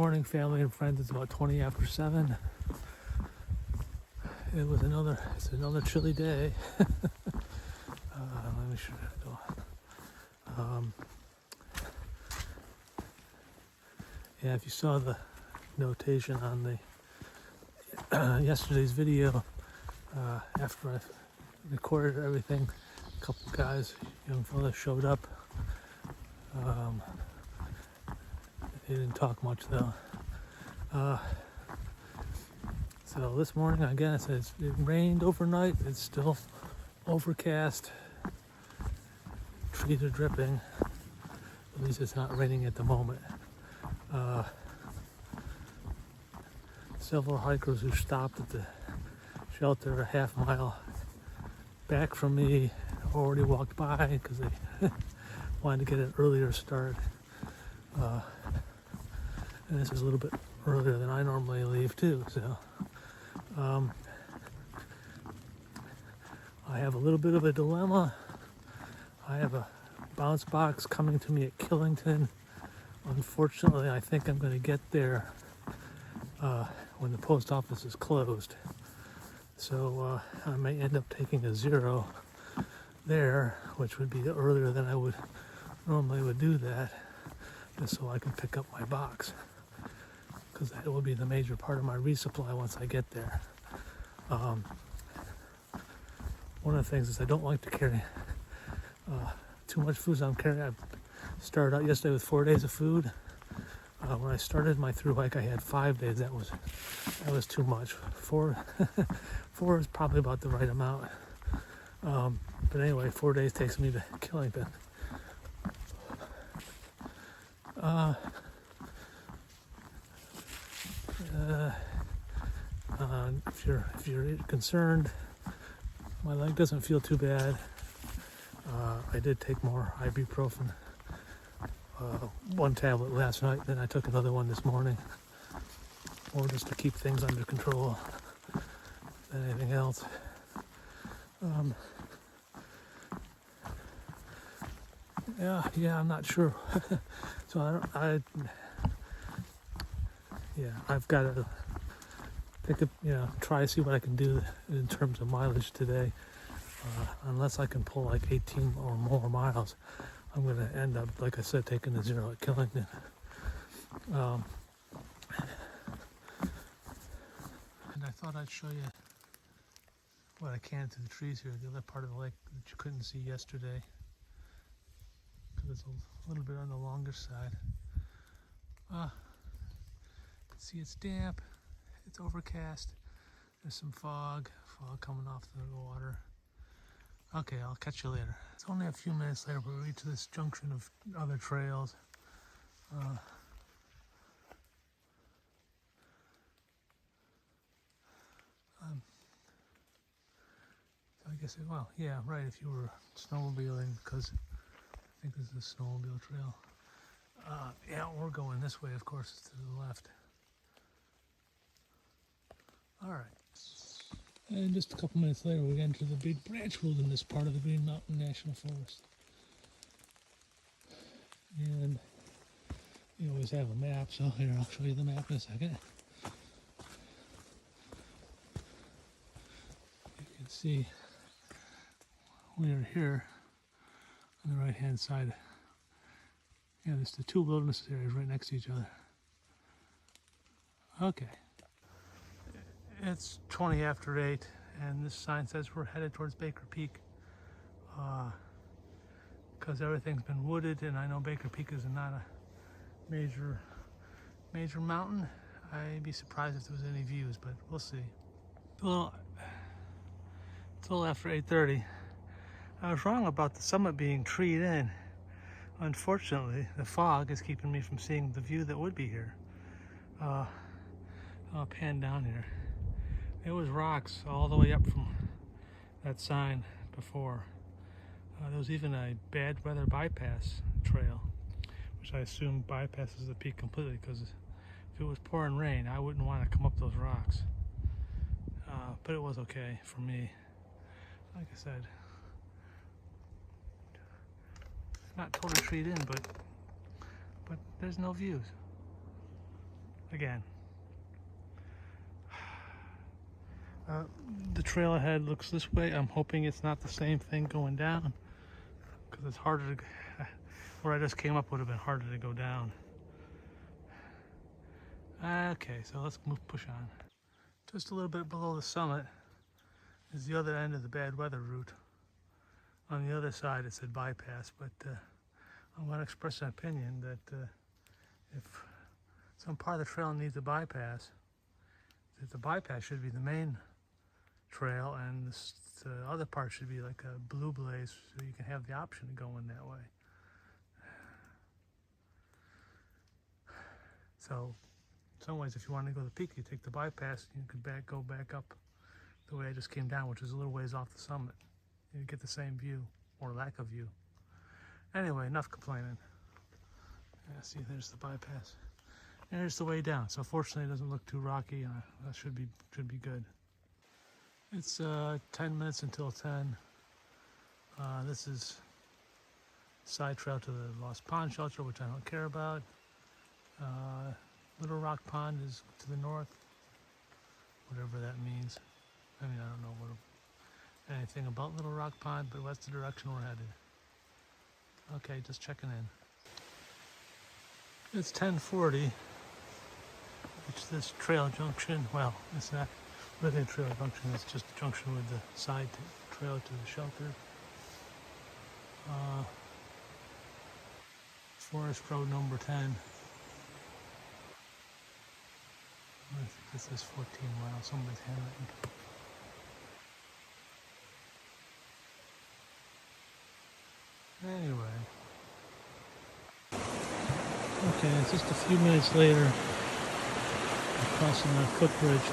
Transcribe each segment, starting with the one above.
morning, family and friends. It's about 20 after 7. It's another chilly day. Let me show you. Yeah, if you saw the notation on the yesterday's video, after I recorded everything, a couple guys, young fellas, showed up. They didn't talk much though. So this morning, again, it rained overnight. It's still overcast. Trees are dripping. At least it's not raining at the moment. Several hikers who stopped at the shelter a half mile back from me already walked by because they wanted to get an earlier start. And this is a little bit earlier than I normally leave too, so I have a little bit of a dilemma. I have a bounce box coming to me at Killington. Unfortunately, I think I'm going to get there when the post office is closed. So I may end up taking a 0 there, which would be earlier than I would normally do that, just so I can pick up my box, because that will be the major part of my resupply once I get there. One of the things is I don't like to carry too much food. So I'm carrying. I started out yesterday with 4 days of food. When I started my thru hike, I had 5 days. That was too much. Four is probably about the right amount. But anyway, 4 days takes me to Killington. If you're concerned, my leg doesn't feel too bad. I did take more ibuprofen, one tablet last night, then I took another one this morning, more just to keep things under control than anything else. Yeah, I'm not sure. So I've got to try to see what I can do in terms of mileage today. Unless I can pull like 18 or more miles, I'm going to end up, like I said, taking the 0 at Killington. And I thought I'd show you what I can to the trees here, the other part of the lake that you couldn't see yesterday, because it's a little bit on the longer side. You can see it's damp, it's overcast, there's some fog coming off the water. Okay, I'll catch you later. It's only a few minutes later, we reach this junction of other trails. I guess, if you were snowmobiling, because I think this is a snowmobile trail. We're going this way, of course, it's to the left. All right. And just a couple minutes later, we enter the big branch wilderness part of the Green Mountain National Forest. And you always have a map, so here, I'll show you the map in a second. You can see we are here on the right-hand side. Yeah, there's the two wilderness areas right next to each other. Okay. It's 20 after 8, and this sign says we're headed towards Baker Peak. Because everything's been wooded, and I know Baker Peak is not a major mountain. I'd be surprised if there was any views, but we'll see. It's a little after 8:30. I was wrong about the summit being treed in. Unfortunately, the fog is keeping me from seeing the view that would be here. I'll pan down here. It was rocks all the way up from that sign before. There was even a bad weather bypass trail, which I assume bypasses the peak completely, because if it was pouring rain, I wouldn't want to come up those rocks. But it was okay for me. Like I said, not totally treed in, but there's no views. again. The trail ahead looks this way. I'm hoping it's not the same thing going down, because it's harder to, where I just came up would have been harder to go down. Okay, so let's push on. Just a little bit below the summit is the other end of the bad weather route. On the other side it said bypass, but I want to express an opinion that if some part of the trail needs a bypass, that the bypass should be the main trail, and the other part should be like a blue blaze, so you can have the option of going that way. So in some ways, if you want to go to the peak, you take the bypass, you could go back up the way I just came down, which is a little ways off the summit. You get the same view, or lack of view. Anyway, enough complaining. Yeah, see, there's the bypass. And there's the way down. So fortunately, it doesn't look too rocky. That should be good. It's 10 minutes until 10. This is side trail to the Lost Pond Shelter, which I don't care about. Little Rock Pond is to the north, whatever that means. I mean, I don't know anything about Little Rock Pond, but that's the direction we're headed. Okay, just checking in. It's 10:40. It's this trail junction. Well, it's not really a trail junction. It's just a junction with the side trail to the shelter. Forest Road number 10. I think this is 14 miles. Somebody's handwritten. Anyway. Okay, it's just a few minutes later. I'm crossing that footbridge.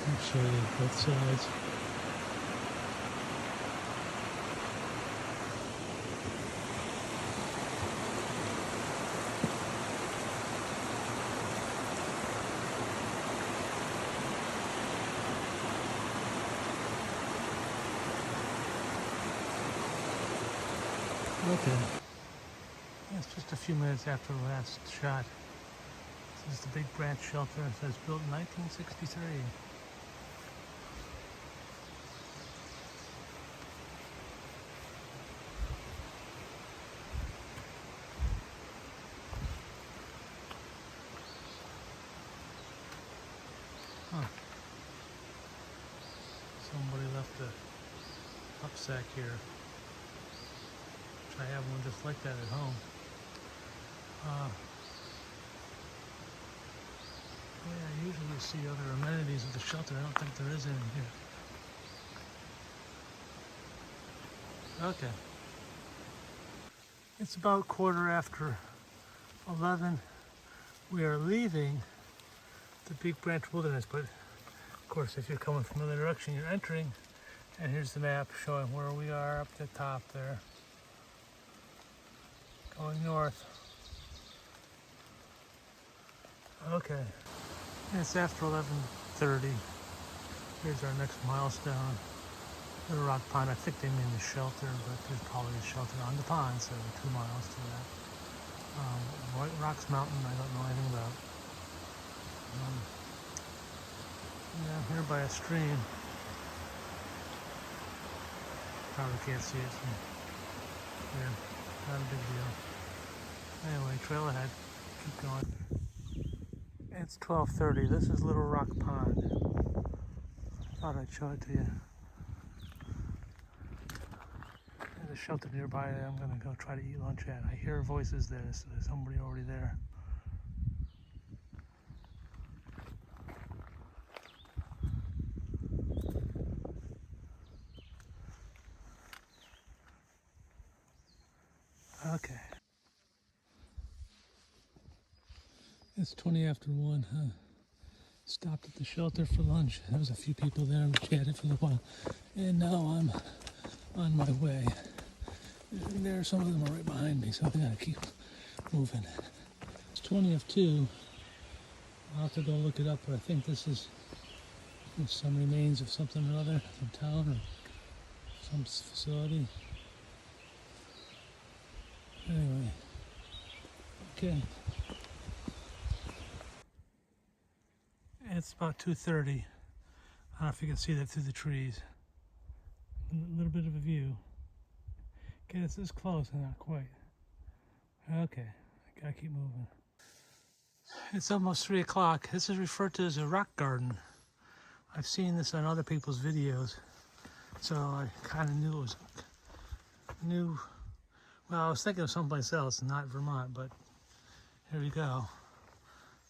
I'll show you both sides. Okay, it's just a few minutes after the last shot. This is the Big Branch Shelter. It says built in 1963. Huh. Somebody left a rucksack here. I have one just like that at home. Yeah, I usually see other amenities of the shelter. I don't think there is any here. Okay. It's about 11:15. We are leaving the Big Branch Wilderness, but of course if you're coming from the other direction, you're entering. And here's the map showing where we are up the top there. Going north. Okay. It's after 11:30. Here's our next milestone. Little Rock Pond. I think they mean the shelter, but there's probably a shelter on the pond, so 2 miles to that. White Rocks Mountain, I don't know anything about. Yeah, I'm here by a stream. Probably can't see it. So yeah, not a big deal. Anyway, trail ahead. Keep going. It's 12:30. This is Little Rock Pond. Thought I'd show it to you. There's a shelter nearby that I'm going to go try to eat lunch at. I hear voices there, so there's somebody already there. Okay. It's 20 after 1. Stopped at the shelter for lunch. There was a few people there. We chatted for a while. And now I'm on my way. There, some of them are right behind me, so I gotta keep moving. It's 20 of 2. I'll have to go look it up, but I think this is some remains of something or other from town or some facility. Okay. It's about 2:30. I don't know if you can see that through the trees. A little bit of a view. Okay, it's this close and not quite. Okay, I gotta keep moving. It's almost 3 o'clock. This is referred to as a rock garden. I've seen this on other people's videos, so I kind of knew it was new. Well, I was thinking of someplace else, not Vermont, but here we go.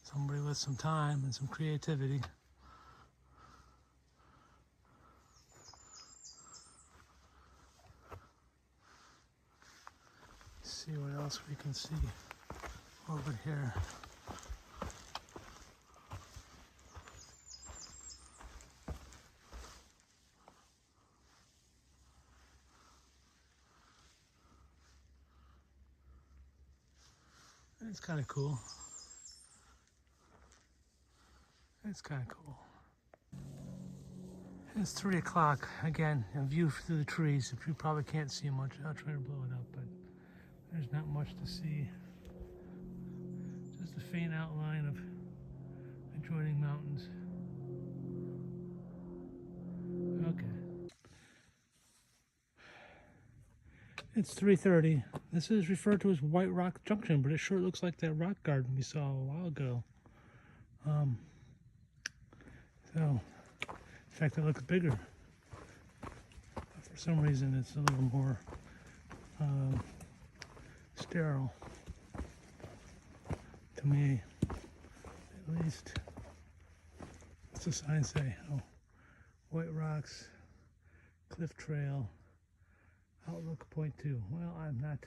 Somebody with some time and some creativity. Let's see what else we can see over here. It's kind of cool. It's kind of cool. It's 3 o'clock. Again, a view through the trees. You probably can't see much. I'll try to blow it up, but there's not much to see. Just a faint outline of adjoining mountains. Okay. It's 3:30. This is referred to as White Rock Junction, but it sure looks like that rock garden we saw a while ago. So, in fact, it looks bigger. But for some reason, it's a little more sterile to me, at least. What's the sign say? Oh, White Rocks, Cliff Trail, Outlook Point 2. Well, I'm not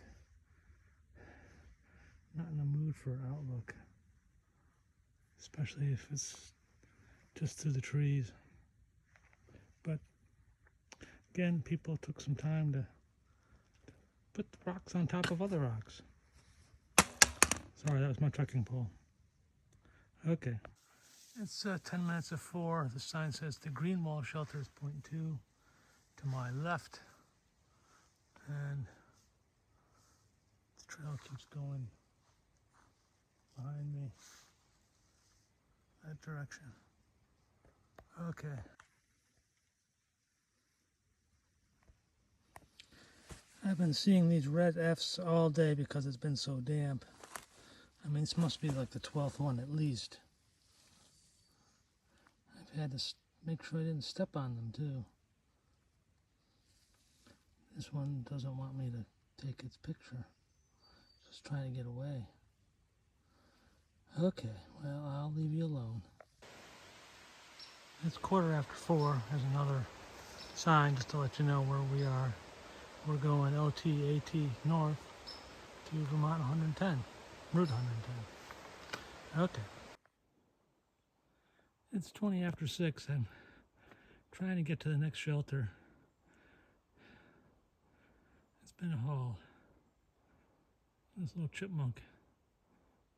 in the mood for Outlook, especially if it's just through the trees. But again, people took some time to put the rocks on top of other rocks. Sorry, that was my trekking pole. Okay. It's 10 minutes of 4. The sign says the green wall shelter is point 2 to my left. And the trail keeps going behind me, that direction. Okay. I've been seeing these red F's all day because it's been so damp. I mean, this must be like the 12th one at least. I've had to make sure I didn't step on them too. This one doesn't want me to take its picture. Just trying to get away. Okay, well, I'll leave you alone. It's 4:15. There's another sign just to let you know where we are. We're going OT-AT north to Vermont 110, Route 110. Okay. It's 20 after 6. I'm trying to get to the next shelter. It's been a haul. This little chipmunk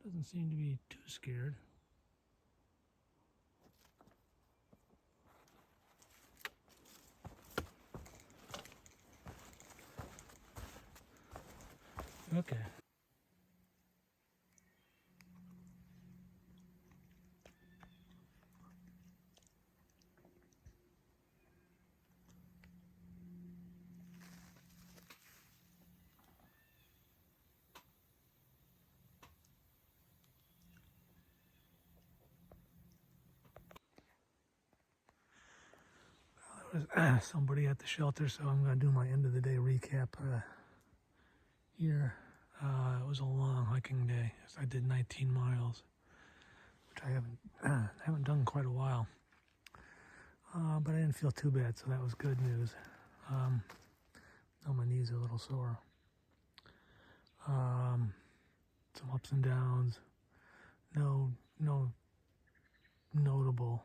doesn't seem to be too scared. Okay. Somebody at the shelter, so I'm going to do my end of the day recap here. It was a long hiking day. I did 19 miles, which I haven't done in quite a while. But I didn't feel too bad, so that was good news. Though my knees are a little sore. Some ups and downs. No notable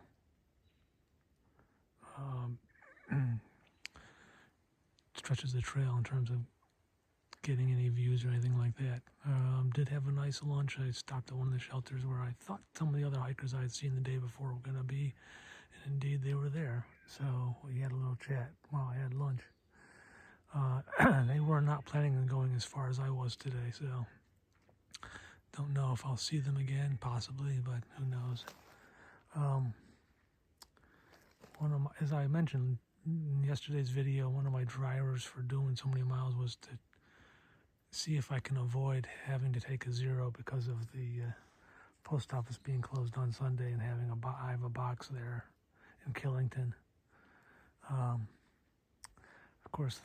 stretches of trail in terms of getting any views or anything like that. Did have a nice lunch. I stopped at one of the shelters where I thought some of the other hikers I had seen the day before were going to be, and indeed they were there. So we had a little chat while I had lunch. They were not planning on going as far as I was today, so don't know if I'll see them again, possibly, but who knows. As I mentioned in yesterday's video, one of my drivers for doing so many miles was to see if I can avoid having to take a zero because of the post office being closed on Sunday and having I have a box there in Killington. Of course,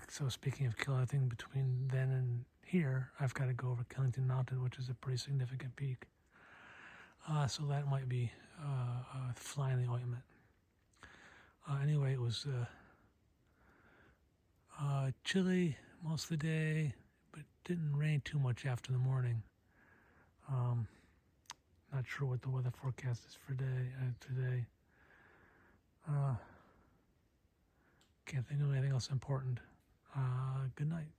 so speaking of Killington, between then and here, I've got to go over Killington Mountain, which is a pretty significant peak. So that might be a fly in the ointment. Anyway, it was chilly most of the day, but didn't rain too much after the morning. Not sure what the weather forecast is for today. Can't think of anything else important. Good night.